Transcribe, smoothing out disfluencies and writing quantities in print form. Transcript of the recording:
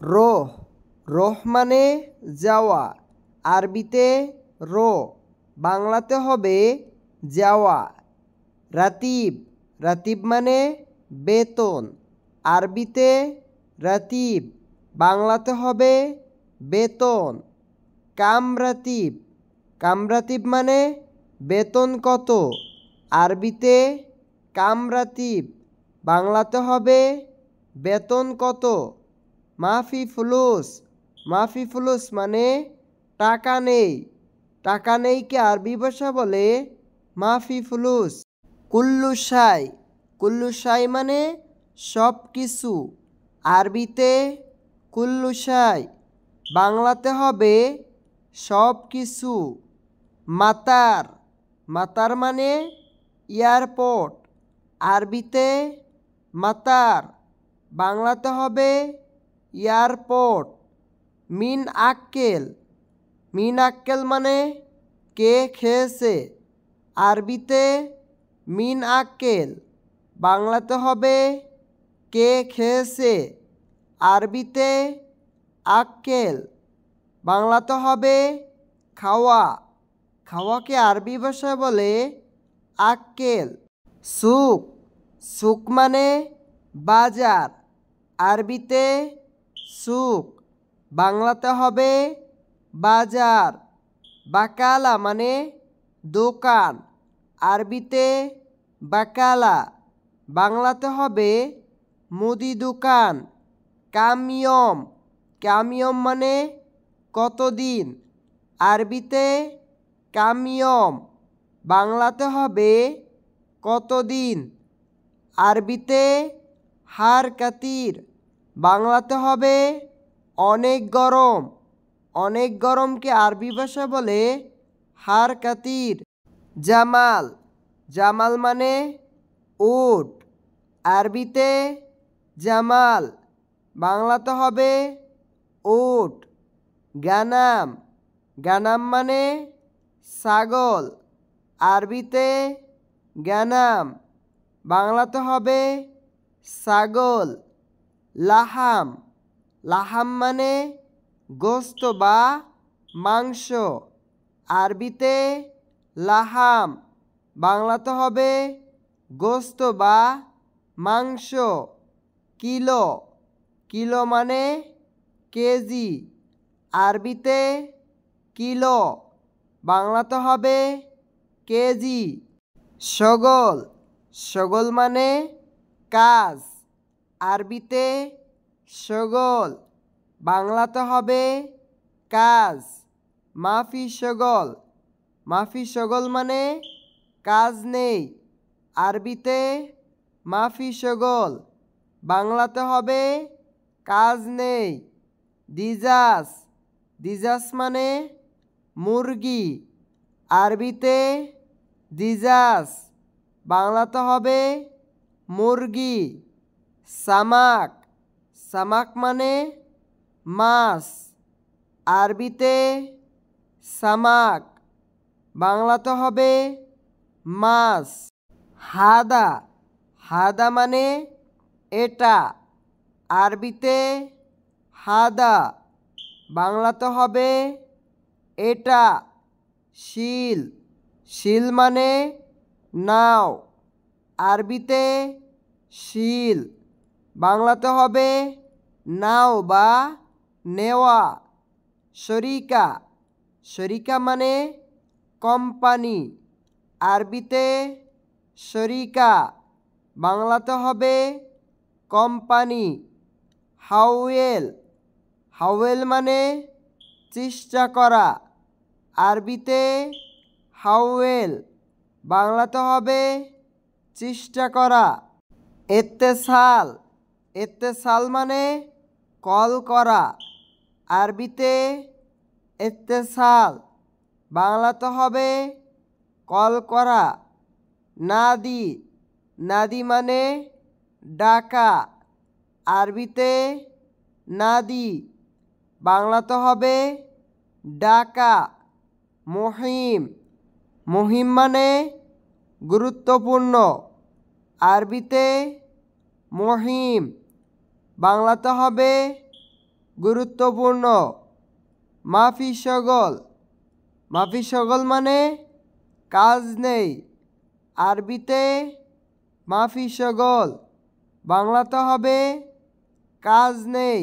রোহ, রোহ মানে যাওয়া, আরবিতে রো, বাংলাতে হবে যাওয়া। রাতিব, রাতিব মানে বেতন, আরবিতে রাতিব, বাংলাতে হবে বেতন। কামরাতিব, কামরাতিব মানে বেতন কত, আরবিতে কামরাতিব, বাংলাতে হবে বেতন কত। মাফি ফুলুস, মাফি ফুলুস মানে টাকা নেই, টাকা নেইকে আরবি ভাষা বলে মাফি ফুলুস। কুল্লু শাই, কুল্লু শাই মানে সব কিছু, আরবিতে কুল্লু শাই, বাংলাতে হবে সব কিছু। মাতার, মাতার মানে এয়ারপোর্ট, আরবিতে মাতার, বাংলাতে হবে এয়ারপোর্ট। মিন আক্কেল, মিন আক্কেল মানে কে খেয়েছে, আরবিতে মিন আক্কেল, বাংলাতে হবে কে খেয়েছে, আরবিতে আক্কেল, বাংলাতে হবে খাওয়া, খাওয়াকে আরবি ভাষায় বলে আক্কেল। সুক, সুক মানে বাজার, আরবিতে সুক, বাংলাতে হবে বাজার। বাকালা মানে দোকান, আরবিতে বাকালা, বাংলাতে হবে মুদি দোকান। কামিয়ম, কামিয়ম মানে কতদিন, আরবিতে কামিয়ম, বাংলাতে হবে কতদিন, আরবিতে হার কাতির, বাংলাতে হবে অনেক গরম, অনেক গরমকে আরবি ভাষা বলে হার কাতির। জামাল, জামাল মানে উট, আরবিতে জামাল, বাংলাতে হবে উট। গানাম, গানাম মানে ছাগল, আরবিতে গানাম, বাংলাতে হবে ছাগল। লাহাম, লাহাম মানে গোস্ত বা মাংস, আরবিতে লাহাম, বাংলাতে হবে গোস্ত বা মাংস। কিলো, কিলো মানে কেজি, আরবিতে কিলো, বাংলাতে হবে কেজি। সগল, সগল মানে কাজ, আরবিতে সগল, বাংলাতে হবে কাজ। মাফি সগল, মাফি সগল মানে কাজ নেই, আরবিতে মাফি সগল, বাংলাতে হবে কাজ নেই। দিজাস, দিজাস মানে মুরগি, আরবিতে দিজাস, বাংলাতে হবে মুরগি। সামাক, সামাক মানে মাছ, আরবিতে সামাক, বাংলাতে হবে মাছ। হাদা, হাদা মানে এটা, আরবিতে হাদা, বাংলাতে হবে এটা। শিল, শিল মানে নাও, আরবিতে শিল, বাংলাতে হবে নাও বা নেওয়া। শরিকা, শরিকা মানে কোম্পানি, আরবিতে শরিকা, বাংলাতে হবে কোম্পানি। হাওয়েল, হাওয়েল মানে চেষ্টা করা, আরবিতে হাওয়েল, বাংলাতে হবে চেষ্টা করা। ইত্তেসাল, ইত্তেসাল মানে কল করা, আরবিতে ইত্তেসাল, বাংলাতে হবে কল করা। নাদি, নাদি মানে ডাকা, আরবিতে নাদি, বাংলাতে হবে ডাকা। মুহিম, মুহিম মানে গুরুত্বপূর্ণ, আরবিতে মুহিম, বাংলাতে হবে গুরুত্বপূর্ণ। মাফি শগল, মাফি শগল মানে কাজ নেই। আরবিতে মাফি শগল, বাংলাতে হবে কাজ নেই।